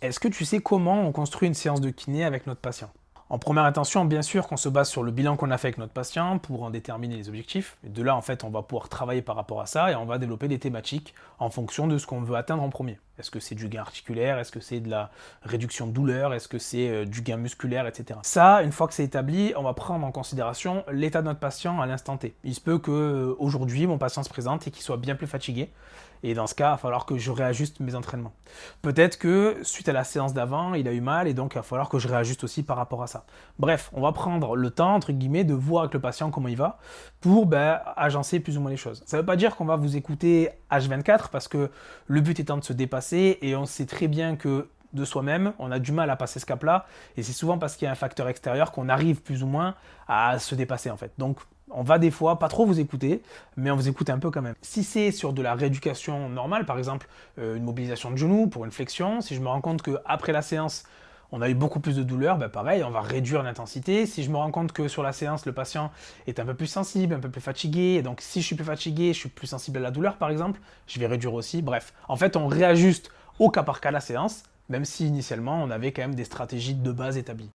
Est-ce que tu sais comment on construit une séance de kiné avec notre patient? En première intention, bien sûr qu'on se base sur le bilan qu'on a fait avec notre patient pour en déterminer les objectifs. Et de là, en fait, on va pouvoir travailler par rapport à ça et on va développer des thématiques en fonction de ce qu'on veut atteindre en premier. Est-ce que c'est du gain articulaire? Est-ce que c'est de la réduction de douleur? Est-ce que c'est du gain musculaire, etc. Ça, une fois que c'est établi, on va prendre en considération l'état de notre patient à l'instant T. Il se peut que aujourd'hui, mon patient se présente et qu'il soit bien plus fatigué. Et dans ce cas, il va falloir que je réajuste mes entraînements. Peut-être que suite à la séance d'avant, il a eu mal et donc il va falloir que je réajuste aussi par rapport à ça. Bref, on va prendre le temps, entre guillemets, de voir avec le patient comment il va pour agencer plus ou moins les choses. Ça ne veut pas dire qu'on va vous écouter H24 parce que le but étant de se dépasser et on sait très bien que de soi-même, on a du mal à passer ce cap-là et c'est souvent parce qu'il y a un facteur extérieur qu'on arrive plus ou moins à se dépasser en fait. Donc on va des fois pas trop vous écouter, mais on vous écoute un peu quand même. Si c'est sur de la rééducation normale, par exemple une mobilisation de genou pour une flexion, si je me rends compte qu'après la séance, on a eu beaucoup plus de douleur, pareil, on va réduire l'intensité. Si je me rends compte que sur la séance, le patient est un peu plus sensible, un peu plus fatigué, et donc si je suis plus fatigué, je suis plus sensible à la douleur par exemple, je vais réduire aussi. Bref, en fait, on réajuste au cas par cas la séance, même si initialement on avait quand même des stratégies de base établies.